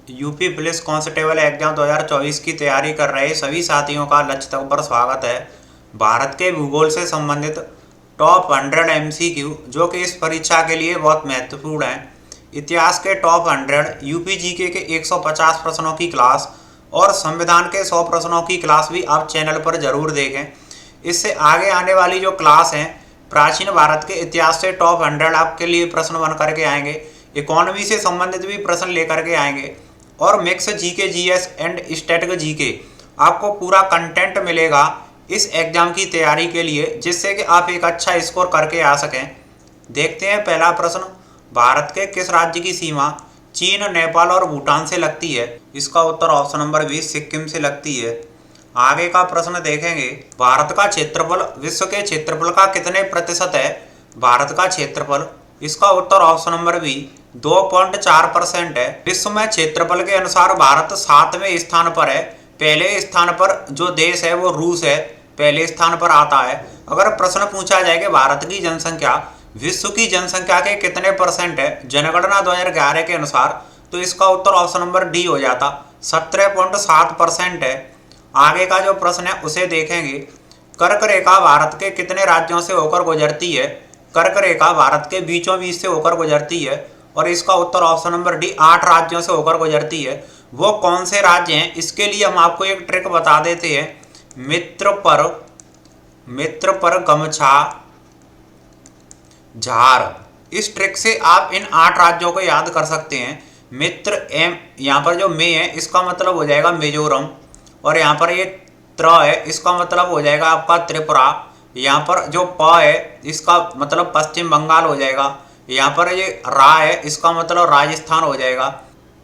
UP police constable exam 2024 की तैयारी कर रहे सभी साथियों का लक्ष्य तक पर स्वागत है। भारत के भूगोल से संबंधित टॉप 100 एमसीक्यू जो कि इस परीक्षा के लिए बहुत महत्वपूर्ण है। इतिहास के टॉप 100, यूपी जीके के 150 प्रश्नों की क्लास और संविधान के 100 प्रश्नों की क्लास भी आप चैनल पर जरूर देखें। इससे आगे आने वाली जो क्लास हैं, प्राचीन भारत के इतिहास से टॉप 100 आपके लिए प्रश्न बन करके आएंगे, इकोनॉमी से संबंधित भी प्रश्न लेकर के आएंगे और mix GK GS and static GK आपको पूरा कंटेंट मिलेगा इस एग्जाम की तैयारी के लिए, जिससे कि आप एक अच्छा स्कोर करके आ सकें। देखते हैं पहला प्रश्न, भारत के किस राज्य की सीमा चीन, नेपाल और भूटान से लगती है? इसका उत्तर ऑप्शन नंबर 20 सिक्किम से लगती है। आगे का प्रश्न देखेंगे, भारत का क्षेत्रफल विश्व के क्षेत्रफल का कितने प्रतिशत है? भारत का क्षेत्रफल, इसका उत्तर ऑप्शन नंबर बी 2.4% है। विश्व में क्षेत्रफल के अनुसार भारत 7वें स्थान पर है। पहले स्थान पर जो देश है वो रूस है, पहले स्थान पर आता है। अगर प्रश्न पूछा जाए कि भारत की जनसंख्या विश्व की जनसंख्या के कितने परसेंट है जनगणना 2011 के अनुसार, तो इसका उत्तर ऑप्शन नंबर डी हो जाता, 17.7% है। आगे का जो प्रश्न है उसे देखेंगे, कर्क रेखा भारत के कितने राज्यों से होकर गुजरती है? कर्क रेखा भारत के बीचों बीच से होकर गुजरती है और इसका उत्तर ऑप्शन नंबर डी 8 राज्यों से होकर गुजरती है। वो कौन से राज्य हैं, इसके लिए हम आपको एक ट्रिक बता देते हैं। मित्र पर गमछा झार, इस ट्रिक से आप इन 8 राज्यों को याद कर सकते हैं। मित्र एम, यहाँ पर जो मे है इसका मतलब हो जाएगा मिजोरम, और यहाँ पर ये त्र है इसका मतलब हो जाएगा आपका त्रिपुरा। यहाँ पर जो प है इसका मतलब पश्चिम बंगाल हो जाएगा। यहाँ पर ये रा है इसका मतलब राजस्थान हो जाएगा।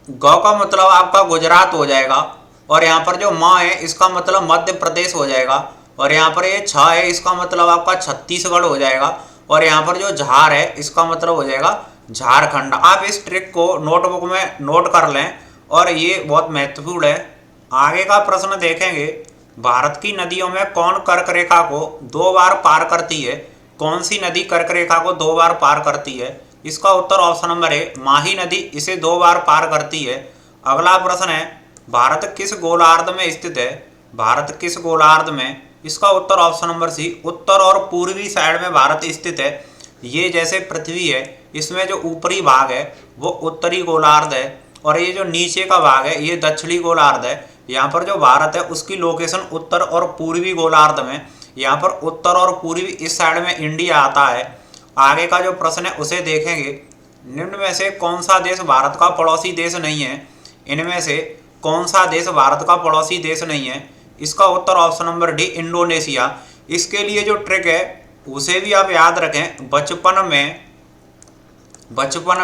ग का मतलब आपका गुजरात हो जाएगा, और यहाँ पर जो म है इसका मतलब मध्य प्रदेश हो जाएगा, और यहाँ पर ये छ है इसका मतलब आपका छत्तीसगढ़ हो जाएगा, और यहाँ पर जो झार है इसका मतलब हो जाएगा झारखंड। आप इस ट्रिक को नोटबुक में नोट कर लें और ये बहुत महत्वपूर्ण है। आगे का प्रश्न देखेंगे, भारत की नदियों में कौन कर्क रेखा को 2 बार पार करती है? कौन सी नदी कर्क रेखा को 2 बार पार करती है? इसका उत्तर ऑप्शन नंबर ए माही नदी इसे 2 बार पार करती है। अगला प्रश्न है, भारत किस गोलार्ध में स्थित है? भारत किस गोलार्ध में? इसका उत्तर ऑप्शन नंबर सी उत्तर और पूर्वी साइड में भारत स्थित है। ये जैसे पृथ्वी है, इसमें जो ऊपरी भाग है वो उत्तरी गोलार्ध है, और ये जो नीचे का भाग है ये दक्षिणी गोलार्ध है। यहाँ पर जो भारत है उसकी लोकेशन उत्तर और पूर्वी गोलार्ध में, यहाँ पर उत्तर और पूर्वी इस साइड में इंडिया आता है। आगे का जो प्रश्न है उसे देखेंगे, निम्न में से कौन सा देश भारत का पड़ोसी देश नहीं है? इनमें से कौन सा देश भारत का पड़ोसी देश नहीं है? इसका उत्तर ऑप्शन नंबर डी इंडोनेशिया। इसके लिए जो ट्रिक है उसे भी आप याद रखें, बचपन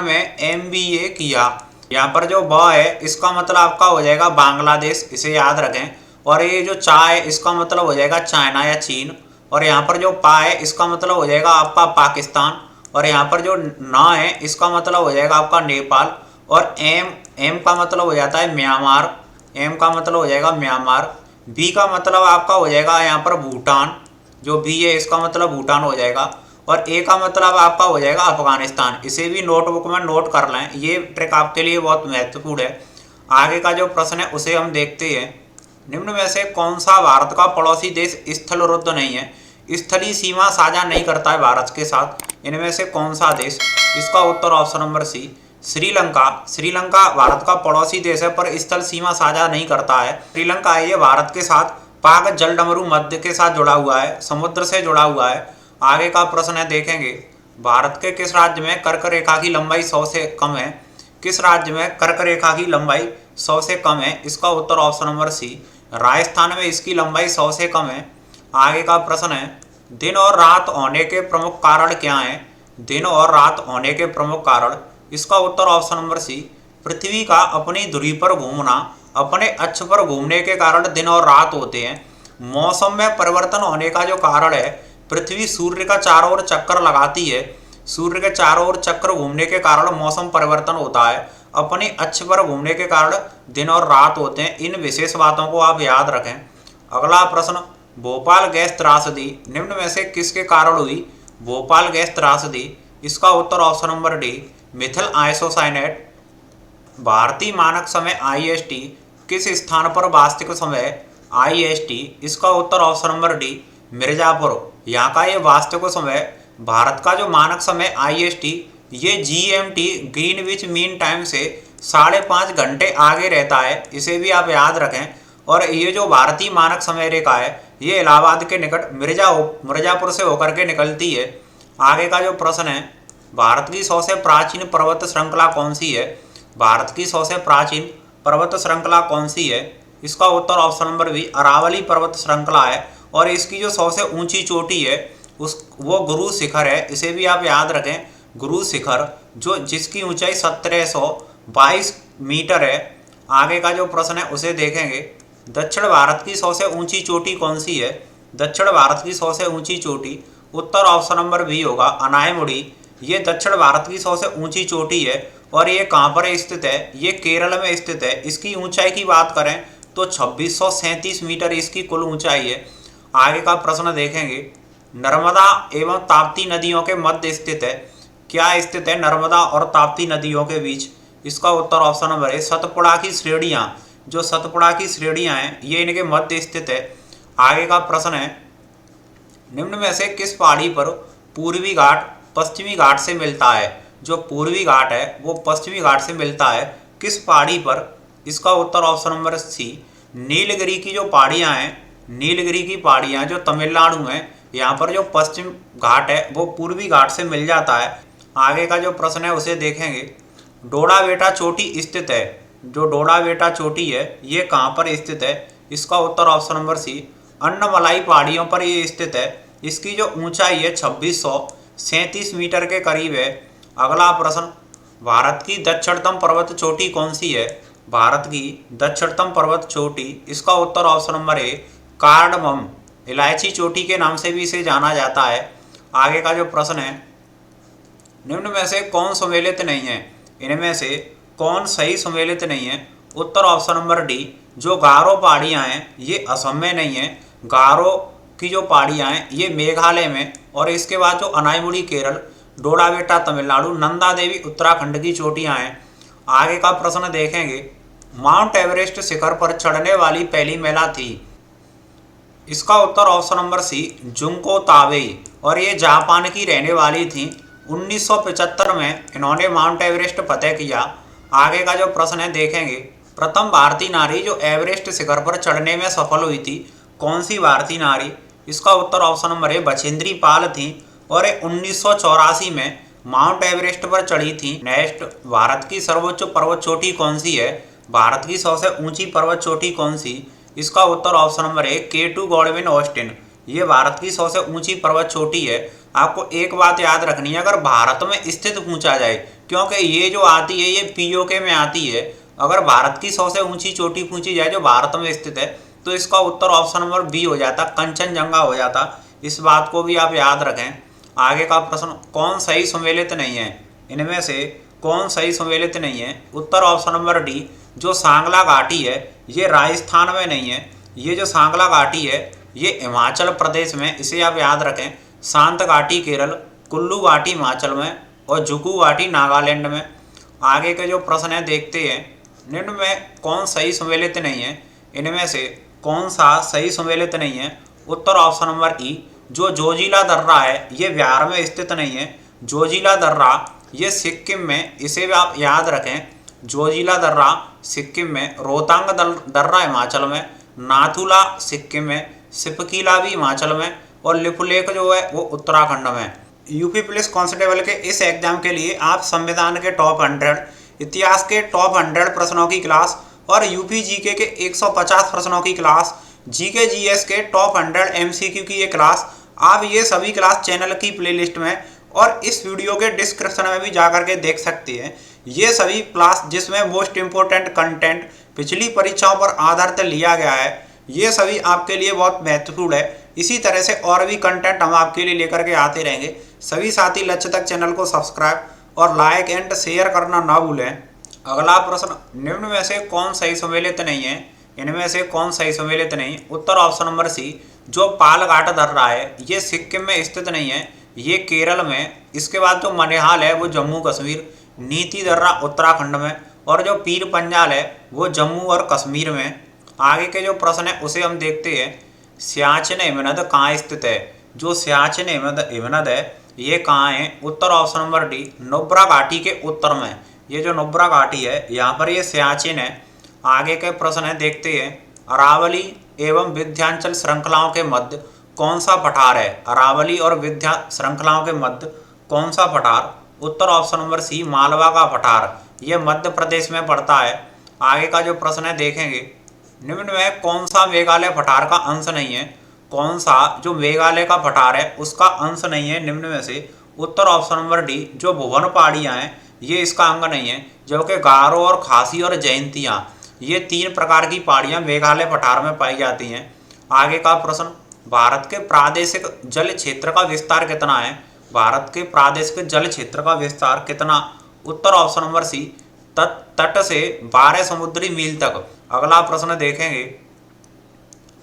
में MBA किया। यहाँ पर जो ब है इसका मतलब आपका हो जाएगा बांग्लादेश, इसे याद रखें, और ये जो चा है इसका मतलब हो जाएगा चाइना या चीन, और यहाँ पर जो पा है इसका मतलब हो जाएगा आपका पाकिस्तान, और यहाँ पर जो ना है इसका मतलब हो जाएगा आपका नेपाल, और एम का मतलब हो जाता है म्यांमार, एम का मतलब हो जाएगा म्यांमार। बी का मतलब आपका हो जाएगा यहाँ पर भूटान, जो बी है इसका मतलब भूटान हो जाएगा, और ए का मतलब आपका हो जाएगा अफगानिस्तान। इसे भी नोटबुक में नोट कर लें, ये ट्रिक आपके लिए बहुत महत्वपूर्ण है। आगे का जो प्रश्न है उसे हम देखते हैं, निम्न में से कौन सा भारत का पड़ोसी देश स्थल रुद्ध नहीं है? स्थलीय सीमा साझा नहीं करता है भारत के साथ, इनमें से कौन सा देश? इसका उत्तर option number C Sri Lanka. Sri Lanka Bharat का पड़ोसी देश है पर स्थल सीमा साझा नहीं करता है। श्रीलंका ये भारत के साथ पाक जलडमरू मध्य के साथ जुड़ा हुआ है, समुद्र से जुड़ा हुआ है। आगे का प्रश्न है देखेंगे, भारत के किस राज्य में कर्क रेखा की लंबाई 100 से कम है? किस राज्य में कर्क रेखा की लंबाई 100 से कम है? इसका उत्तर ऑप्शन नंबर सी राजस्थान में इसकी लंबाई 100 से कम है। आगे का प्रश्न है, दिन और रात होने के प्रमुख कारण क्या हैं? दिन और रात होने के प्रमुख कारण, इसका उत्तर ऑप्शन नंबर सी पृथ्वी का अपनी धुरी पर घूमना, अपने अक्ष पर घूमने के कारण दिन और रात होते हैं। मौसम में परिवर्तन होने का जो कारण है, पृथ्वी सूर्य का चारों ओर चक्कर लगाती है, सूर्य के चारों ओर चक्कर घूमने के कारण मौसम परिवर्तन होता है। अपने अक्ष पर घूमने के कारण दिन और रात होते हैं। इन विशेष बातों को आप याद रखें। अगला प्रश्न, भोपाल गैस त्रासदी निम्न में से किसके कारण हुई? भोपाल गैस त्रासदी, इसका उत्तर option number D methyl isocyanate. भारतीय मानक समय IST किस स्थान पर वास्तविक समय IST? इसका उत्तर ऑप्शन नंबर डी मिर्जापुर। यहाँ का ये वास्तविक समय, भारत का जो मानक समय IST ये GMT ग्रीनविच मीन टाइम से 5.5 घंटे आगे रहता है, इसे भी आप याद रखें। और ये जो भारतीय मानक समय रेखा है ये इलाहाबाद के निकट मिर्जापुर से होकर के निकलती है। आगे का जो प्रश्न है, भारत की सबसे प्राचीन पर्वत श्रृंखला कौन सी है? भारत की सबसे प्राचीन पर्वत श्रृंखला कौन सी है? इसका उत्तर ऑप्शन नंबर बी अरावली पर्वत श्रृंखला है। और इसकी जो सबसे ऊंची चोटी है वो गुरु शिखर है, इसे भी आप याद रखें, गुरु शिखर, जो जिसकी ऊंचाई 1722 मीटर है। आगे का जो प्रश्न है उसे देखेंगे। दक्षिण भारत की सबसे ऊंची चोटी कौन सी है? दक्षिण भारत की सबसे ऊंची चोटी, उत्तर ऑप्शन नंबर बी होगा अनायमुड़ी। ये दक्षिण भारत की सबसे ऊंची चोटी है। और ये कहाँ पर स्थित है? ये केरल में स्थित है। इसकी ऊंचाई की बात करें तो 2637 मीटर इसकी कुल ऊंचाई है। आगे का प्रश्न देखेंगे। नर्मदा एवं ताप्ती नदियों के मध्य स्थित है, क्या स्थित है नर्मदा और ताप्ती नदियों के बीच? इसका उत्तर ऑप्शन नंबर है सतपुड़ा की श्रेणियाँ, जो सतपुड़ा की श्रेणियाँ हैं ये इनके मध्य स्थित है। आगे का प्रश्न है, निम्न में से किस पहाड़ी पर पूर्वी घाट पश्चिमी घाट से मिलता है? जो पूर्वी घाट है वो पश्चिमी घाट से मिलता है, किस पहाड़ी पर? इसका उत्तर ऑप्शन नंबर सी नीलगिरी की जो पहाड़ियाँ हैं, नीलगिरी की पहाड़ियाँ जो तमिलनाडु में, यहाँ पर जो पश्चिम घाट है वो पूर्वी घाट से मिल जाता है। आगे का जो प्रश्न है उसे देखेंगे। डोडा बेटा चोटी स्थित है, जो डोडा बेटा चोटी है ये कहाँ पर स्थित है? इसका उत्तर ऑप्शन नंबर सी अन्नमलाई पहाड़ियों पर ये स्थित है। इसकी जो ऊंचाई है 2637 मीटर के करीब है। अगला प्रश्न, भारत की दक्षिणतम पर्वत चोटी कौन सी है? भारत की दक्षिणतम पर्वत चोटी, इसका उत्तर ऑप्शन नंबर ए कार्डमम, इलायची चोटी के नाम से भी इसे जाना जाता है। आगे का जो प्रश्न है, निम्न में से कौन सम्मिलित नहीं है? इनमें से कौन सही सम्मिलित नहीं है? उत्तर ऑप्शन नंबर डी जो गारो पहाड़ियाँ हैं ये असम में नहीं है, गारो की जो पहाड़ियाँ हैं ये मेघालय में। और इसके बाद जो अनाईमुड़ी केरल, डोडा बेटा तमिलनाडु, नंदा देवी उत्तराखंड की चोटियाँ हैं। आगे का प्रश्न देखेंगे। माउंट एवरेस्ट शिखर पर चढ़ने वाली पहली महिला थी, इसका उत्तर option number C Junko Tabei, और ये जापान की रहने वाली थी। 1975 में इन्होंने माउंट एवरेस्ट फतेह किया। आगे का जो प्रश्न है देखेंगे। प्रथम भारतीय नारी जो एवरेस्ट शिखर पर चढ़ने में सफल हुई थी, कौन सी भारतीय नारी? इसका उत्तर ऑप्शन नंबर है बछेंद्री पाल थी, और 1984 में माउंट एवरेस्ट पर चढ़ी थी। नेक्स्ट, भारत की सर्वोच्च पर्वत चोटी कौन सी है? भारत की सबसे ऊंची पर्वत चोटी कौन सी? इसका उत्तर ऑप्शन नंबर है K2 गॉडविन ऑस्टिन, ये भारत की सबसे ऊंची पर्वत चोटी है। आपको एक बात याद रखनी है, अगर भारत में स्थित पूछा जाए, क्योंकि ये जो आती है ये POK में आती है, अगर भारत की सबसे ऊंची चोटी पूछी जाए जो भारत में स्थित है तो इसका उत्तर ऑप्शन नंबर बी हो जाता, कंचनजंगा हो जाता। इस बात को भी आप याद रखें। आगे का प्रश्न, कौन सही सम्मिलित नहीं है? इनमें से कौन सही सम्मिलित नहीं है? उत्तर ऑप्शन नंबर डी जो सांगला घाटी है ये राजस्थान में नहीं है, ये जो सांगला घाटी है ये हिमाचल प्रदेश में, इसे आप याद रखें। शांत घाटी केरल, कुल्लू घाटी हिमाचल में, और जुकू घाटी नागालैंड में। आगे के जो प्रश्न है देखते हैं। निम्न में कौन सही सम्मिलित नहीं है? इनमें से कौन सा सही सम्मिलित नहीं है? उत्तर ऑप्शन नंबर ई जो जोजिला दर्रा है ये बिहार में स्थित नहीं है, जोजिला दर्रा ये सिक्किम में, इसे भी आप याद रखें। जोजिला दर्रा सिक्किम में, रोहतांग दर्रा हिमाचल में, नाथुला सिक्किम में, सिपकीला भी हिमाचल में, और लिपुलेख जो है वो उत्तराखंड में। यूपी पुलिस कांस्टेबल के इस एग्जाम के लिए आप संविधान के टॉप 100, इतिहास के टॉप 100 प्रश्नों की क्लास और यूपी जीके के 150 प्रश्नों की क्लास, जीके जीएस के टॉप 100 MCQ की ये क्लास, आप ये सभी क्लास चैनल की प्लेलिस्ट में और इस वीडियो के डिस्क्रिप्शन में भी जाकर के देख सकते हैं। ये सभी क्लास जिसमें मोस्ट इम्पोर्टेंट कंटेंट पिछली परीक्षाओं पर आधारित लिया गया है, ये सभी आपके लिए बहुत महत्वपूर्ण है। इसी तरह से और भी कंटेंट हम आपके लिए लेकर के आते रहेंगे। सभी साथी लक्ष्य तक चैनल को सब्सक्राइब और लाइक एंड शेयर करना ना भूलें। अगला प्रश्न, निम्न में से कौन सही सम्मिलित नहीं है? इनमें से कौन सही सम्मिलित नहीं? उत्तर ऑप्शन नंबर सी जो पालघाट दर्रा है ये सिक्किम में स्थित नहीं है, ये केरल में। इसके बाद जो मनिहाल है वो जम्मू कश्मीर, नीति दर्रा उत्तराखंड में, और जो पीर पंजाल है वो जम्मू और कश्मीर में। आगे के जो प्रश्न है उसे हम देखते हैं। सियाचिन हिमनद कहाँ स्थित है? जो सियाचिन हिमनद है ये कहाँ है? उत्तर ऑप्शन नंबर डी, नुब्रा घाटी के उत्तर में। ये जो नुब्रा घाटी है यहाँ पर ये सियाचिन है। आगे के प्रश्न है देखते हैं। अरावली एवं विंध्याचल श्रृंखलाओं के मध्य कौन सा पठार है? अरावली और विंध्या श्रृंखलाओं के मध्य कौन सा पठार? उत्तर ऑप्शन नंबर सी, मालवा का पठार। यह मध्य प्रदेश में पड़ता है। आगे का जो प्रश्न है देखेंगे। निम्न में कौन सा मेघालय पठार का अंश नहीं है? कौन सा जो मेघालय का पठार है उसका अंश नहीं है निम्न में से? उत्तर ऑप्शन नंबर डी, जो भुवन पहाड़ियाँ हैं ये इसका अंग नहीं है। जो कि गारो और खासी और जयंतियाँ, ये 3 प्रकार की पहाड़ियाँ मेघालय पठार में पाई जाती हैं। आगे का प्रश्न। भारत के प्रादेशिक जल क्षेत्र का विस्तार कितना है? भारत के प्रादेशिक जल क्षेत्र का विस्तार कितना? उत्तर ऑप्शन नंबर सी, तट से 12 समुद्री मील तक। अगला प्रश्न देखेंगे।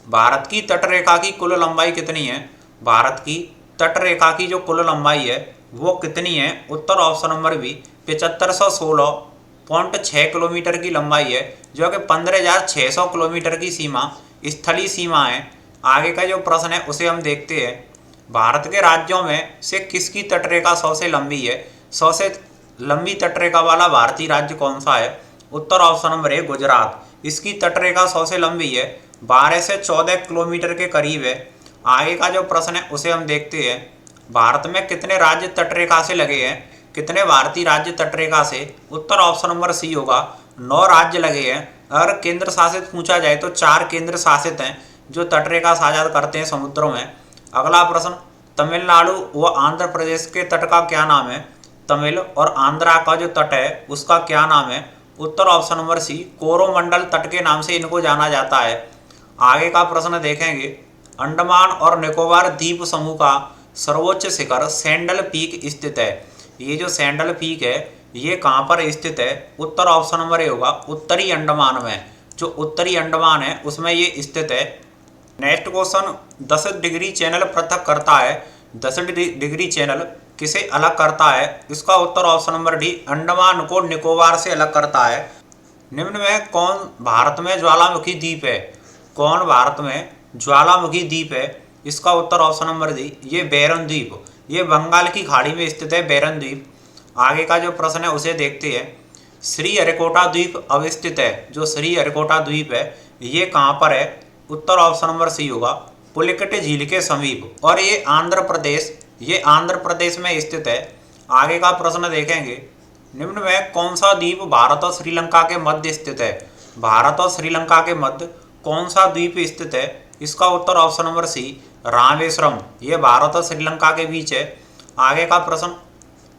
भारत की तटरेखा की कुल लंबाई कितनी है? भारत की तटरेखा की जो कुल लंबाई है वो कितनी है? उत्तर ऑप्शन नंबर बी, 7516.6 किलोमीटर की लंबाई है, जो कि 15,600 किलोमीटर की सीमा स्थलीय सीमा है। आगे का जो प्रश्न है उसे हम देखते हैं। भारत के राज्यों में से किसकी तटरेखा सबसे लंबी है? सबसे लंबी तटरेखा वाला भारतीय राज्य कौन सा है? उत्तर ऑप्शन नंबर ए, गुजरात। इसकी तटरेखा सबसे लंबी है, 12 से 14 किलोमीटर के करीब है। आगे का जो प्रश्न है उसे हम देखते हैं। भारत में कितने राज्य तटरेखा से लगे हैं? कितने भारतीय राज्य तटरेखा से? उत्तर ऑप्शन नंबर सी होगा, 9 राज्य लगे हैं। अगर केंद्र शासित पूछा जाए तो 4 केंद्र शासित हैं जो तटरेखा साझा करते हैं समुद्रों में। अगला प्रश्न। तमिलनाडु व आंध्र प्रदेश के तट का क्या नाम है? तमिल और आंध्रा का जो तट है उसका क्या नाम है? उत्तर ऑप्शन नंबर सी, कोरोमंडल तट के नाम से इनको जाना जाता है। आगे का प्रश्न देखेंगे। अंडमान और निकोबार द्वीप समूह का सर्वोच्च शिखर सैंडल पीक स्थित है। ये जो सैंडल पीक है ये कहाँ पर स्थित है? उत्तर ऑप्शन नंबर ए होगा, उत्तरी अंडमान में। जो उत्तरी अंडमान है उसमें ये स्थित है। Next question. 10 डिग्री चैनल पृथक करता है। 10 डिग्री चैनल किसे अलग करता है? इसका उत्तर ऑप्शन नंबर डी, अंडमान को निकोबार से अलग करता है। निम्न में कौन भारत में ज्वालामुखी द्वीप है? कौन भारत में ज्वालामुखी द्वीप है? इसका उत्तर ऑप्शन नंबर डी, ये बैरन द्वीप। ये बंगाल की खाड़ी में स्थित है बैरन द्वीप। आगे का जो प्रश्न है उसे देखते हैं। श्रीहरिकोटा द्वीप अवस्थित है। जो श्रीहरिकोटा द्वीप है ये कहाँ पर है? उत्तर ऑप्शन नंबर सी होगा, पुलिकट झील के समीप। और ये आंध्र प्रदेश में स्थित है। आगे का प्रश्न देखेंगे। निम्न में कौन सा द्वीप भारत और श्रीलंका के मध्य स्थित है? भारत और श्रीलंका के मध्य कौन सा द्वीप स्थित है? इसका उत्तर ऑप्शन नंबर सी, रामेश्वरम। ये भारत और श्रीलंका के बीच है। आगे का प्रश्न।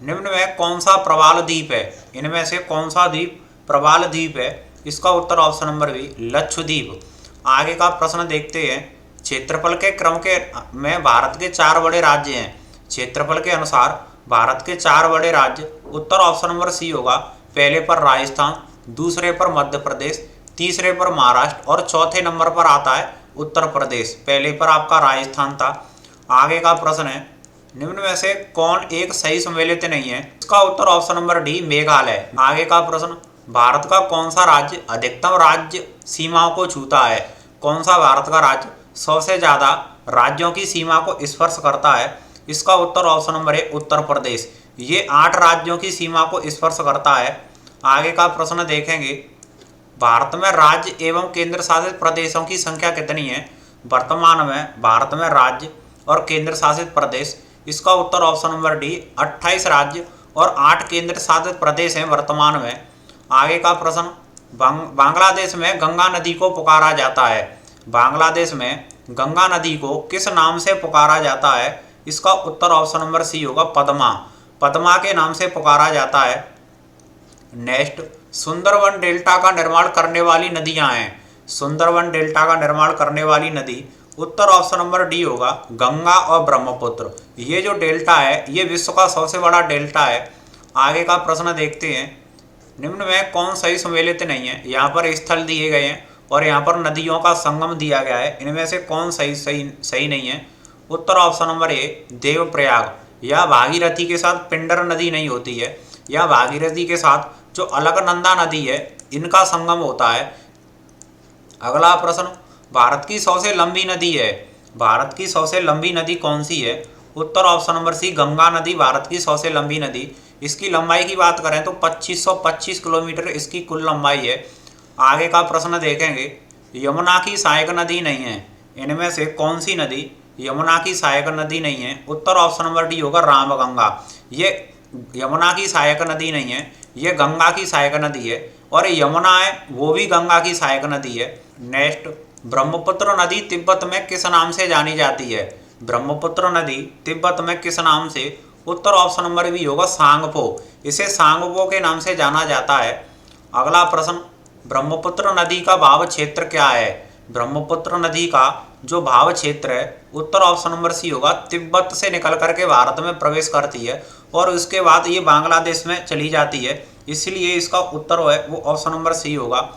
निम्न में कौन सा प्रवाल द्वीप है? इनमें से कौन सा द्वीप प्रवाल द्वीप है? इसका उत्तर ऑप्शन नंबर बी, लक्षद्वीप। आगे का प्रश्न देखते हैं। क्षेत्रफल के क्रम के में भारत के 4 बड़े राज्य हैं। क्षेत्रफल के अनुसार भारत के 4 बड़े राज्य। उत्तर ऑप्शन नंबर सी होगा, पहले पर राजस्थान, दूसरे पर मध्य प्रदेश, तीसरे पर महाराष्ट्र और चौथे नंबर पर आता है उत्तर प्रदेश। पहले पर आपका राजस्थान था। आगे का प्रश्न है। निम्न में से कौन एक सही सम्मिलित नहीं है? इसका उत्तर ऑप्शन नंबर डी, मेघालय। आगे का प्रश्न। भारत का कौन सा राज्य अधिकतम राज्य सीमाओं को छूता है? कौन सा भारत का राज्य सबसे ज्यादा राज्यों की सीमा को स्पर्श करता है? इसका उत्तर ऑप्शन नंबर है, उत्तर प्रदेश। ये 8 राज्यों की सीमा को स्पर्श करता है। आगे का प्रश्न देखेंगे। भारत में राज्य एवं केंद्र शासित प्रदेशों की संख्या कितनी है? वर्तमान में भारत में राज्य और केंद्र शासित प्रदेश। इसका उत्तर ऑप्शन नंबर डी, 28 राज्य और 8 केंद्र शासित प्रदेश हैं वर्तमान में। आगे का प्रश्न। बांग्लादेश में गंगा नदी को पुकारा जाता है। बांग्लादेश में गंगा नदी को किस नाम से पुकारा जाता है? इसका उत्तर ऑप्शन नंबर सी होगा, पद्मा। पद्मा के नाम से पुकारा जाता है। नेक्स्ट। सुंदरवन डेल्टा का निर्माण करने वाली नदियां हैं। सुंदरवन डेल्टा का निर्माण करने वाली नदी उत्तर ऑप्शन नंबर डी होगा, गंगा और ब्रह्मपुत्र। ये जो डेल्टा है ये विश्व का सबसे बड़ा डेल्टा है। आगे का प्रश्न देखते हैं। निम्न में कौन सही सम्मिलित नहीं है? यहाँ पर स्थल दिए गए हैं और यहाँ पर नदियों का संगम दिया गया है। इनमें से कौन सही नहीं है? उत्तर ऑप्शन नंबर ए, देवप्रयाग। यह भागीरथी के साथ पिंडर नदी नहीं होती है। यह भागीरथी के साथ जो अलकनंदा नदी है इनका संगम होता है। अगला प्रश्न, भारत की सबसे लंबी नदी है, भारत की सबसे लंबी नदी कौन सी है? उत्तर ऑप्शन नंबर सी गंगा नदी भारत की सबसे लंबी नदी। इसकी लंबाई की बात करें तो 2525 किलोमीटर इसकी कुल लंबाई है। आगे का प्रश्न देखेंगे, यमुना की सहायक नदी नहीं है, इनमें से कौन सी नदी यमुना की सहायक नदी नहीं है? उत्तर ऑप्शन नंबर डी होगा रामगंगा। ये यमुना की सहायक नदी नहीं है, ये गंगा की सहायक नदी है, और यमुना है वो भी गंगा की सहायक नदी है। नेक्स्ट, ब्रह्मपुत्र नदी तिब्बत में किस नाम से जानी जाती है? ब्रह्मपुत्र नदी तिब्बत में किस नाम से? उत्तर ऑप्शन नंबर बी होगा सांगपो, इसे सांगपो के नाम से जाना जाता है। अगला प्रश्न, ब्रह्मपुत्र नदी का भाव क्षेत्र क्या है? ब्रह्मपुत्र नदी का जो भाव क्षेत्र है, उत्तर ऑप्शन नंबर सी होगा तिब्बत से निकल करके भारत में प्रवेश करती है और उसके बाद ये बांग्लादेश में चली जाती है, इसलिए इसका उत्तर है वो ऑप्शन नंबर सी होगा।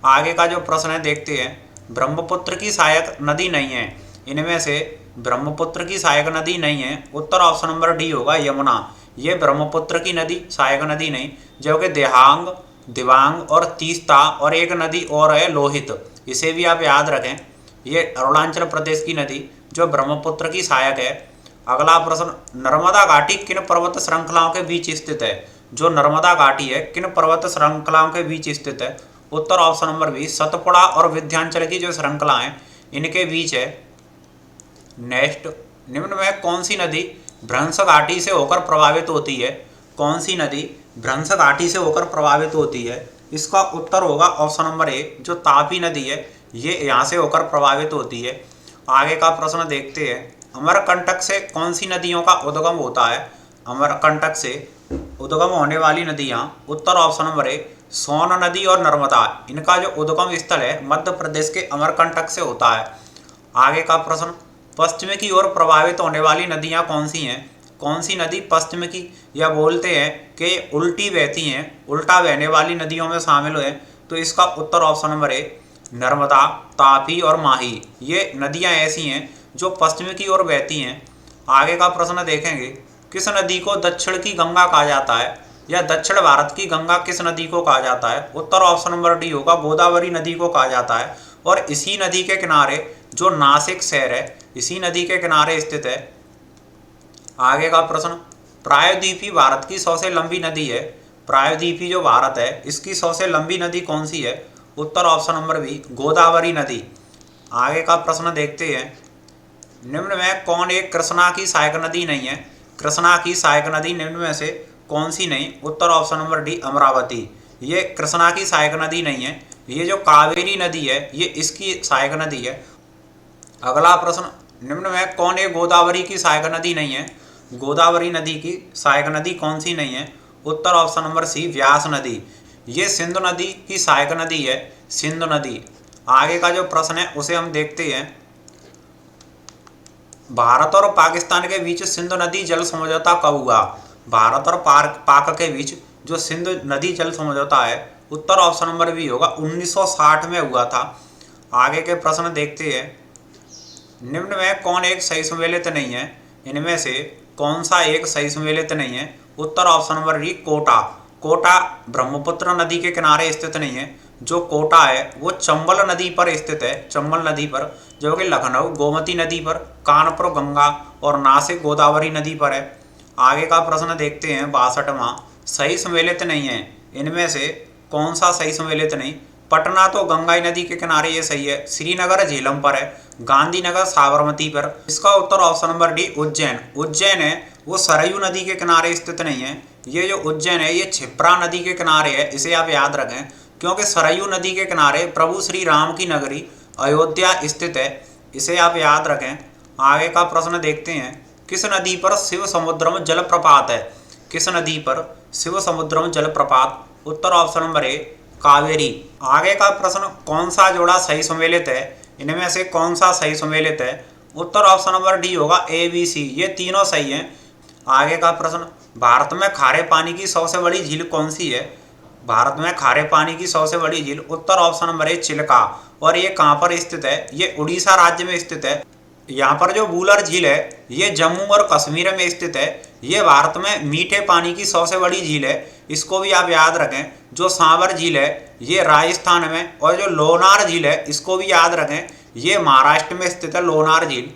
आगे का जो प्रश्न है देखते हैं, ब्रह्मपुत्र की सहायक नदी नहीं है, इनमें से ब्रह्मपुत्र की सहायक नदी नहीं है, उत्तर ऑप्शन नंबर डी होगा यमुना। ये ब्रह्मपुत्र की नदी सहायक नदी नहीं, जबकि देहांग, दिबांग और तीस्ता और एक नदी और है लोहित, इसे भी आप याद रखें। ये अरुणाचल प्रदेश की नदी जो ब्रह्मपुत्र की सहायक है। अगला प्रश्न, नर्मदा घाटी किन पर्वत श्रृंखलाओं के बीच स्थित है? जो नर्मदा घाटी है किन पर्वत श्रृंखलाओं के बीच स्थित है? उत्तर ऑप्शन नंबर बी सतपुड़ा और विंध्याचल की जो श्रृंखला है इनके बीच है। नेक्स्ट, निम्न में कौन सी नदी भ्रंश घाटी से होकर प्रभावित होती है? कौन सी नदी भ्रंश घाटी से होकर प्रभावित होती है? इसका उत्तर होगा ऑप्शन नंबर ए, जो तापी नदी है ये यहाँ से होकर प्रभावित होती है। आगे का प्रश्न देखते हैं, अमरकंटक से कौन सी नदियों का उद्गम होता है? अमरकंटक से उद्गम होने वाली नदियाँ, उत्तर ऑप्शन नंबर ए सोन नदी और नर्मदा, इनका जो उद्गम स्थल है मध्य प्रदेश के अमरकंटक से होता है। आगे का प्रश्न, पश्चिम की ओर प्रभावित होने वाली नदियाँ कौन सी हैं? कौन सी नदी पश्चिम की या बोलते हैं कि उल्टी बहती हैं, उल्टा बहने वाली नदियों में शामिल है? तो इसका उत्तर option number A Narmada, Tapi और माही, ये नदियाँ ऐसी हैं जो पश्चिम की ओर बहती हैं। आगे का प्रश्न देखेंगे, किस नदी को दक्षिण की गंगा कहा जाता है या दक्षिण भारत की गंगा किस नदी को कहा जाता है? उत्तर ऑप्शन नंबर डी होगा गोदावरी नदी को कहा जाता है, और इसी नदी के किनारे जो नासिक शहर है इसी नदी के किनारे स्थित है। आगे का प्रश्न, प्रायद्वीपी भारत की सबसे लंबी नदी है, प्रायद्वीपी जो भारत है इसकी सबसे लंबी नदी कौन सी है? उत्तर ऑप्शन नंबर बी गोदावरी नदी। आगे का प्रश्न देखते हैं, निम्न में कौन एक कृष्णा की सहायक नदी नहीं है? कृष्णा की सहायक नदी निम्न में से कौन सी नहीं? उत्तर ऑप्शन नंबर डी अमरावती, ये कृष्णा की सहायक नदी नहीं है, ये जो कावेरी नदी है ये इसकी सहायक नदी है। अगला प्रश्न, निम्न में कौन एक गोदावरी की सहायक नदी नहीं है? गोदावरी नदी की सहायक नदी कौन सी नहीं है? उत्तर ऑप्शन नंबर सी व्यास नदी, ये सिंधु नदी की सहायक नदी है, सिंधु नदी। आगे का जो प्रश्न है उसे हम देखते हैं, भारत और पाकिस्तान के बीच सिंधु नदी जल समझौता कब हुआ? भारत और पाक के बीच जो सिंधु नदी जल समझौता है, उत्तर ऑप्शन नंबर बी होगा 1960 में हुआ था। आगे के प्रश्न देखते हैं, निम्न में कौन एक सही सम्मिलित नहीं है? इनमें से कौन सा एक सही सम्मिलित नहीं है? उत्तर option number D Kota. Kota Brahmaputra नदी के किनारे स्थित नहीं है, जो कोटा है वो चंबल नदी पर स्थित है, चंबल नदी पर, जो कि लखनऊ गोमती नदी पर, कानपुर गंगा और नासिक गोदावरी नदी पर है। आगे का प्रश्न देखते हैं 62वां, सही सम्मिलित नहीं है, इनमें से कौन सा सही सम्मिलित नहीं? पटना तो गंगा नदी के किनारे ये सही है, श्रीनगर झेलम पर है, गांधीनगर साबरमती पर। इसका उत्तर option number D Ujjain. Ujjain है वो सरयू नदी के किनारे स्थित नहीं है, ये जो उज्जैन है ये क्षिप्रा नदी के किनारे है, इसे आप याद रखें, क्योंकि सरयू नदी के किनारे प्रभु श्री राम की नगरी अयोध्या स्थित है, इसे आप याद रखें। आगे का प्रश्न देखते हैं, किस नदी पर शिव समुद्रम जलप्रपात है? किस नदी पर शिव समुद्रम जलप्रपात? उत्तर ऑप्शन नंबर ए कावेरी। आगे का प्रश्न, कौन सा जोड़ा सही सम्मिलित है? इनमें से कौन सा सही सम्मिलित है? उत्तर ऑप्शन नंबर डी होगा ए बी सी, ये तीनों सही हैं। आगे का प्रश्न, भारत में खारे पानी की सबसे बड़ी झील कौन सी है? भारत में खारे पानी की सबसे बड़ी झील, उत्तर ऑप्शन नंबर ए चिल्का, और ये कहाँ पर स्थित है? ये उड़ीसा राज्य में स्थित है। यहाँ पर जो वूलर झील है ये जम्मू और कश्मीर में स्थित है, ये भारत में मीठे पानी की सबसे बड़ी झील है, इसको भी आप याद रखें। जो सांवर झील है ये राजस्थान में, और जो लोनार झील है इसको भी याद रखें, ये महाराष्ट्र में स्थित है लोनार झील।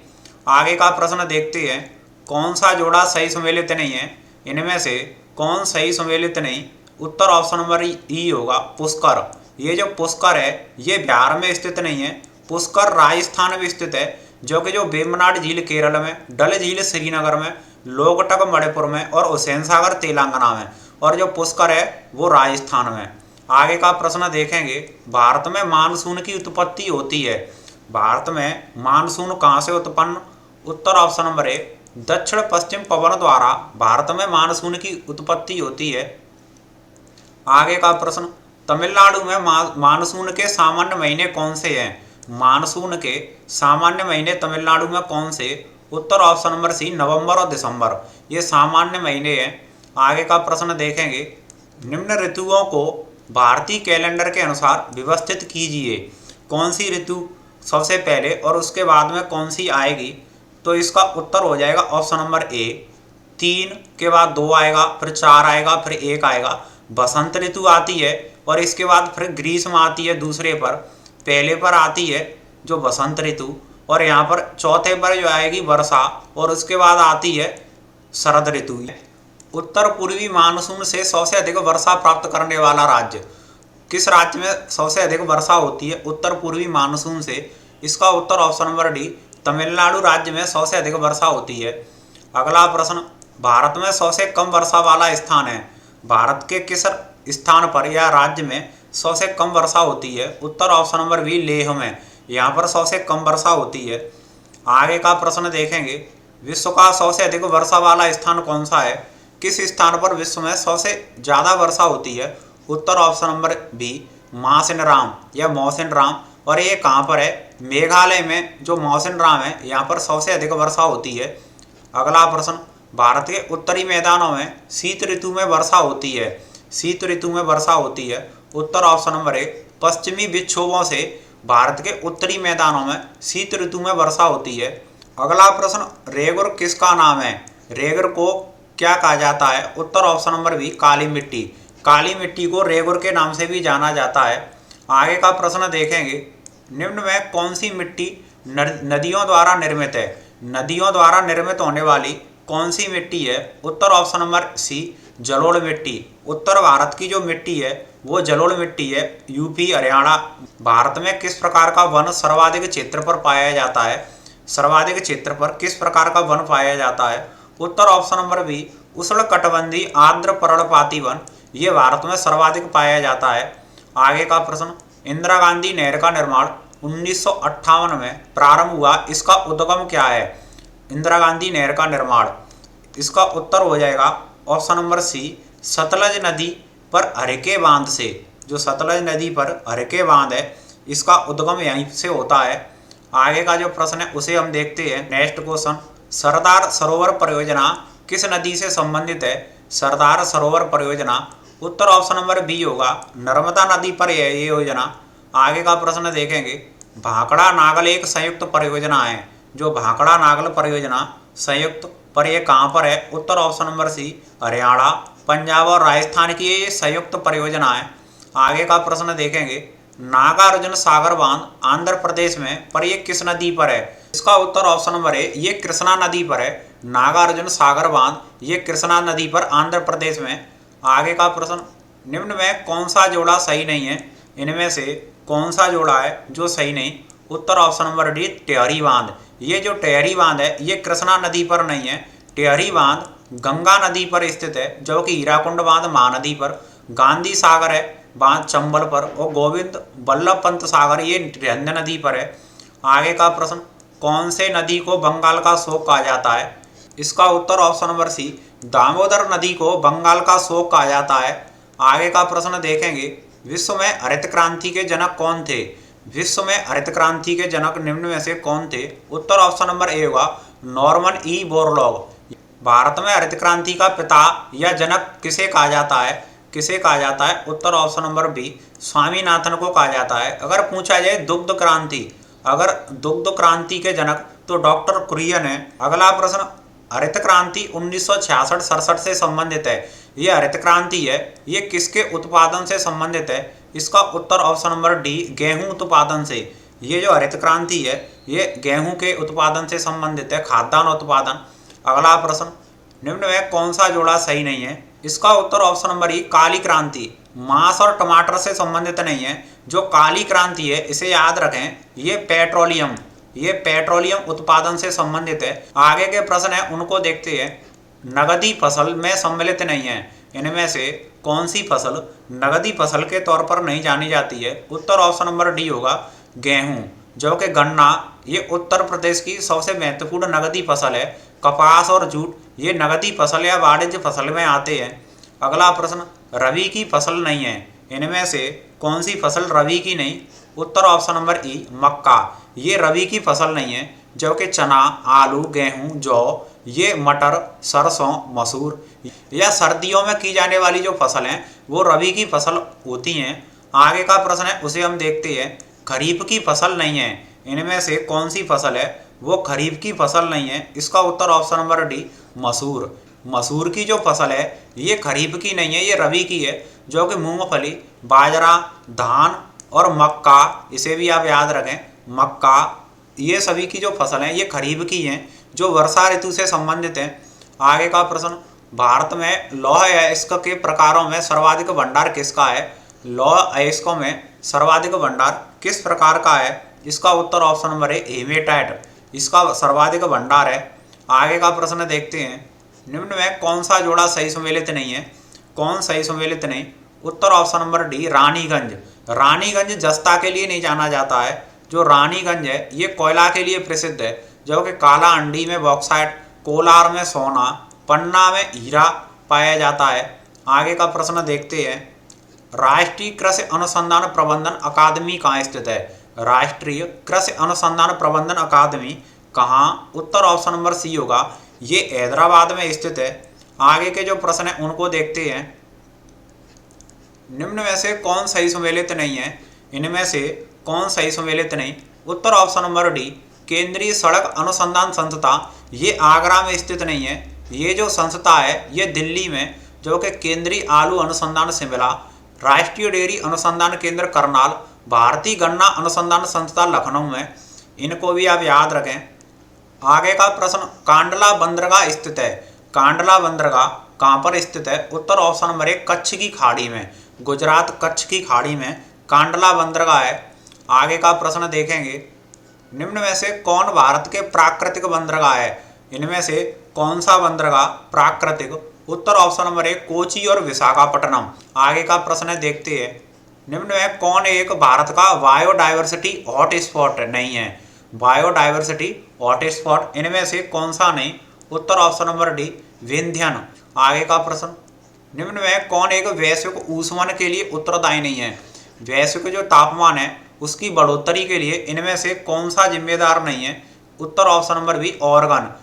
आगे का प्रश्न देखते हैं, कौन सा जोड़ा सही सम्मिलित नहीं है, इनमें से कौन सही सम्मिलित नहीं। उत्तर ऑप्शन नंबर ई होगा पुष्कर। ये जो पुष्कर है ये बिहार में स्थित नहीं है, पुष्कर राजस्थान में स्थित है, जो कि जो वेम्बनाड झील केरल में, डल झील श्रीनगर में, लोकटक मणिपुर में और हुसैन सागर तेलंगाना में, और जो पुष्कर है वो राजस्थान में। आगे का प्रश्न देखेंगे, भारत में मानसून की उत्पत्ति होती है। भारत में मानसून कहाँ से उत्पन्न। उत्तर ऑप्शन नंबर ए दक्षिण पश्चिम पवन द्वारा भारत में मानसून की उत्पत्ति होती है। आगे का प्रश्न, तमिलनाडु में मानसून के सामान्य महीने कौन से हैं। मानसून के सामान्य महीने तमिलनाडु में कौन से। उत्तर ऑप्शन नंबर सी नवंबर और दिसंबर, ये सामान्य महीने हैं। आगे का प्रश्न देखेंगे, निम्न ऋतुओं को भारतीय कैलेंडर के अनुसार व्यवस्थित कीजिए। कौन सी ऋतु सबसे पहले और उसके बाद में कौन सी आएगी। तो इसका उत्तर हो जाएगा ऑप्शन नंबर ए, 3 के बाद 2 आएगा, फिर 4 आएगा, फिर 1 आएगा। बसंत ऋतु आती है और इसके बाद फिर ग्रीष्म आती है दूसरे पर। पहले पर आती है जो बसंत ऋतु, और यहाँ पर चौथे पर जो आएगी वर्षा, और उसके बाद आती है शरद ऋतु। उत्तर पूर्वी मानसून से सबसे अधिक वर्षा प्राप्त करने वाला राज्य। किस राज्य में सबसे अधिक वर्षा होती है उत्तर पूर्वी मानसून से। इसका उत्तर ऑप्शन नंबर डी तमिलनाडु राज्य में सबसे अधिक वर्षा होती है। अगला प्रश्न, भारत में सबसे कम वर्षा वाला स्थान है। भारत के किस स्थान पर या राज्य में सबसे कम वर्षा होती है। उत्तर ऑप्शन नंबर बी लेह में, यहाँ पर सबसे कम वर्षा होती है। आगे का प्रश्न देखेंगे, विश्व का सबसे अधिक वर्षा वाला स्थान कौन सा है। किस स्थान पर विश्व में सबसे ज़्यादा वर्षा होती है। उत्तर ऑप्शन नंबर बी मासिनराम या मौसिनराम, और ये कहाँ पर है, मेघालय में जो मौसिनराम है यहाँ पर सबसे अधिक वर्षा होती है। अगला प्रश्न, भारत के उत्तरी मैदानों में शीत ऋतु में वर्षा होती है। शीत ऋतु में वर्षा होती है। उत्तर ऑप्शन नंबर ए पश्चिमी विक्षोभों से भारत के उत्तरी मैदानों में शीत ऋतु में वर्षा होती है। अगला प्रश्न, रेगुर किसका नाम है। रेगुर को क्या कहा जाता है। उत्तर ऑप्शन नंबर बी काली मिट्टी। काली मिट्टी को रेगुर के नाम से भी जाना जाता है। आगे का प्रश्न देखेंगे, निम्न में कौन सी मिट्टी नदियों द्वारा निर्मित है। नदियों द्वारा निर्मित होने वाली कौन सी मिट्टी है। उत्तर ऑप्शन नंबर सी जलोढ़ मिट्टी। उत्तर भारत की जो मिट्टी है वो जलोढ़ मिट्टी है, यूपी हरियाणा। भारत में किस प्रकार का वन सर्वाधिक क्षेत्र पर पाया जाता है। सर्वाधिक क्षेत्र पर किस प्रकार का वन पाया जाता है। उत्तर ऑप्शन नंबर बी उष्णकटिबंधीय आर्द्र पर्णपाती वन, ये भारत में सर्वाधिक पाया जाता है। आगे का प्रश्न, इंदिरा गांधी नहर का निर्माण 1958 में प्रारंभ हुआ, इसका उद्गम क्या है। इंदिरा गांधी नहर का निर्माण, इसका उत्तर हो जाएगा ऑप्शन नंबर सी सतलज नदी पर हरके बांध से। जो सतलज नदी पर हरके बांध है इसका उद्गम यहीं से होता है। आगे का जो प्रश्न है उसे हम देखते हैं। नेक्स्ट क्वेश्चन, सरदार सरोवर परियोजना किस नदी से संबंधित है। सरदार सरोवर परियोजना, उत्तर ऑप्शन नंबर बी होगा नर्मदा नदी पर है ये योजना। आगे का प्रश्न देखेंगे, भाखड़ा नागल एक संयुक्त परियोजना है। जो भाखड़ा नागल परियोजना संयुक्त पर ये कहाँ पर है। उत्तर option number C Haryana, Punjab और राजस्थान की ये संयुक्त परियोजना है। आगे का प्रश्न देखेंगे, नागार्जुन सागर बांध आंध्र प्रदेश में पर ये किस नदी पर है। इसका उत्तर ऑप्शन नंबर है ये कृष्णा नदी पर है। नागार्जुन सागर बांध ये कृष्णा नदी पर आंध्र प्रदेश में। आगे का प्रश्न, निम्न में कौन सा जोड़ा सही नहीं है। इनमें से कौन सा जोड़ा है जो सही नहीं। उत्तर ऑप्शन नंबर डी टेहरी बांध। ये जो टेहरी बांध है ये कृष्णा नदी पर नहीं है। टेहरी बांध गंगा नदी पर स्थित है, जबकि हीराकुंड बांध महानदी पर। गांधी सागर है बांध चंबल पर, और गोविंद बल्लभ पंत सागर ये रिहंद नदी पर है। आगे का प्रश्न, कौन से नदी को बंगाल का शोक कहा जाता है। इसका उत्तर ऑप्शन नंबर सी दामोदर नदी को बंगाल का शोक कहा जाता है। आगे का प्रश्न देखेंगे, विश्व में हरित क्रांति के जनक कौन थे। विश्व में हरित क्रांति के जनक निम्न में से कौन थे। उत्तर ऑप्शन नंबर ए होगा नॉर्मन ई बोरलॉग। भारत में हरित क्रांति का पिता या जनक किसे कहा जाता है। किसे कहा जाता है। उत्तर ऑप्शन नंबर बी स्वामीनाथन को कहा जाता है। अगर पूछा जाए दुग्ध क्रांति, अगर दुग्ध क्रांति के जनक तो डॉक्टर कुरियन है। अगला प्रश्न, हरित क्रांति 1966-67 से संबंधित है। ये हरित क्रांति है, ये किसके उत्पादन से संबंधित है? इसका उत्तर ऑप्शन नंबर डी, गेहूं उत्पादन से। ये जो हरित क्रांति है ये गेहूं के उत्पादन से संबंधित है, खाद्यान्न उत्पादन। अगला प्रश्न, निम्न में कौन सा जोड़ा सही नहीं है? इसका उत्तर ऑप्शन नंबर ई, काली क्रांति। मांस और टमाटर से संबंधित नहीं है। जो काली क्रांति है इसे याद रखें, ये पेट्रोलियम उत्पादन से संबंधित है। आगे के प्रश्न है उनको देखते हैं। नगदी फसल में सम्मिलित नहीं है। इनमें से कौन सी फसल नगदी फसल के तौर पर नहीं जानी जाती है? उत्तर ऑप्शन नंबर डी होगा, गेहूं। जो कि गन्ना ये उत्तर प्रदेश की सबसे महत्वपूर्ण नगदी फसल है। कपास और जूट ये नगदी फसल या वाणिज्य फसल में आते हैं। अगला प्रश्न, रबी की फसल नहीं है। इनमें से कौन सी फसल रबी की नहीं? उत्तर ऑप्शन नंबर ई, मक्का। ये रबी की फसल नहीं है। जो कि चना, आलू, गेहूं, जौ ये मटर, सरसों, मसूर या सर्दियों में की जाने वाली जो फसल हैं वो रबी की फसल होती हैं। आगे का प्रश्न है उसे हम देखते हैं। खरीफ की फसल नहीं है। इनमें से कौन सी फसल है वो खरीफ की फसल नहीं है? इसका उत्तर ऑप्शन नंबर डी, मसूर। मसूर की जो फसल है ये खरीफ की नहीं है, ये रबी की है। जो कि मूंगफली, बाजरा, धान और मक्का, इसे भी आप याद रखें, मक्का ये सभी की जो फसल है ये खरीफ की हैं, जो वर्षा ऋतु से संबंधित हैं। आगे का प्रश्न, भारत में लौह अयस्क के प्रकारों में सर्वाधिक भंडार किसका है? लौह अयस्कों में सर्वाधिक भंडार किस प्रकार का है? इसका उत्तर ऑप्शन नंबर है, हेमेटाइट। इसका सर्वाधिक भंडार है। आगे का प्रश्न देखते हैं। निम्न में कौन सा जोड़ा सही सम्मिलित नहीं है? कौन सही सम्मिलित नहीं? उत्तर option number D, Raniganj. Raniganj जस्ता के लिए नहीं जाना जाता है। जो रानीगंज है ये कोयला के लिए प्रसिद्ध है। जो कि काला अंडी में बॉक्साइट, कोलार में सोना, पन्ना में हीरा पाया जाता है। आगे का प्रश्न देखते हैं। राष्ट्रीय कृषि अनुसंधान प्रबंधन अकादमी कहाँ स्थित है? राष्ट्रीय कृषि अनुसंधान प्रबंधन अकादमी कहाँ? उत्तर ऑप्शन नंबर सी होगा, ये हैदराबाद में स्थित है। आगे के जो प्रश्न है उनको देखते हैं। निम्न में से कौन सही सम्मिलित नहीं है? इनमें से कौन सही सम्मिलित नहीं? उत्तर ऑप्शन नंबर डी, केंद्रीय सड़क अनुसंधान संस्था। ये आगरा में स्थित नहीं है। ये जो संस्था है ये दिल्ली में, जो कि केंद्रीय आलू अनुसंधान शिमला, राष्ट्रीय डेयरी अनुसंधान केंद्र करनाल, भारतीय गन्ना अनुसंधान संस्था लखनऊ में, इनको भी आप याद रखें। आगे का प्रश्न, कांडला बंदरगाह स्थित है। कांडला बंदरगाह कहाँ पर स्थित है? उत्तर ऑप्शन नंबर एक, कच्छ की खाड़ी में। गुजरात कच्छ की खाड़ी में कांडला बंदरगाह है। आगे का प्रश्न देखेंगे। निम्न में से कौन भारत के प्राकृतिक बंदरगाह है? इनमें से कौन सा बंदरगाह प्राकृतिक? उत्तर ऑप्शन नंबर एक, कोची और विशाखापट्टनम। आगे का प्रश्न देखते हैं। निम्न में कौन एक भारत का बायोडाइवर्सिटी हॉटस्पॉट नहीं है? बायोडाइवर्सिटी हॉटस्पॉट इनमें से कौन सा नहीं? उत्तर ऑप्शन नंबर डी, विंध्यन। आगे का प्रश्न, निम्न में कौन एक वैश्विक ऊष्मन के लिए उत्तरदायी नहीं है? वैश्विक जो तापमान है उसकी बढ़ोतरी के लिए इनमें से कौन सा जिम्मेदार नहीं है? उत्तर ऑप्शन नंबर बी, ऑर्गन।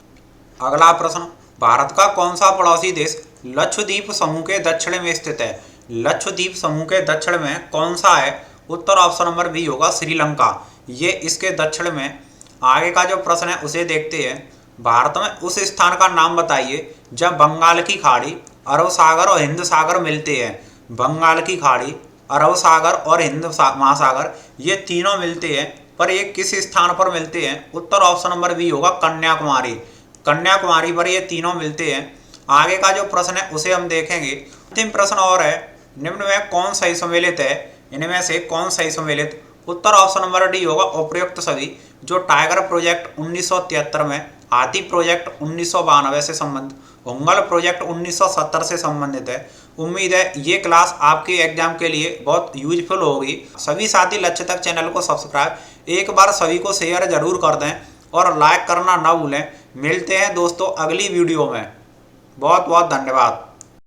अगला प्रश्न, भारत का कौन सा पड़ोसी देश लक्षद्वीप समूह के दक्षिण में स्थित है? लक्षद्वीप समूह के दक्षिण में कौन सा है? उत्तर ऑप्शन नंबर बी होगा, श्रीलंका। ये इसके दक्षिण में। आगे का जो प्रश्न है उसे देखते हैं। भारत में उस स्थान का नाम बताइए जब बंगाल की खाड़ी, अरब सागर और हिंद सागर मिलते हैं। बंगाल की खाड़ी, अरब सागर और हिंद महासागर ये तीनों मिलते हैं, पर ये किस स्थान पर मिलते हैं? उत्तर ऑप्शन नंबर बी होगा, कन्याकुमारी। कन्याकुमारी पर ये तीनों मिलते हैं। आगे का जो प्रश्न है उसे हम देखेंगे। अंतिम प्रश्न और है, निम्न में कौन सही सम्मिलित है? इनमें से कौन सही सम्मिलित? उत्तर ऑप्शन नंबर डी होगा, उपयुक्त सभी। जो टाइगर प्रोजेक्ट 1973 में, हाथी प्रोजेक्ट 1992 से संबंधित, होंगल प्रोजेक्ट 1970 से संबंधित है। उम्मीद है ये क्लास आपके एग्जाम के लिए बहुत यूजफुल होगी। सभी साथी लक्ष्य तक चैनल को सब्सक्राइब एक बार सभी को शेयर जरूर कर दें और लाइक करना ना भूलें। मिलते हैं दोस्तों अगली वीडियो में। बहुत बहुत धन्यवाद।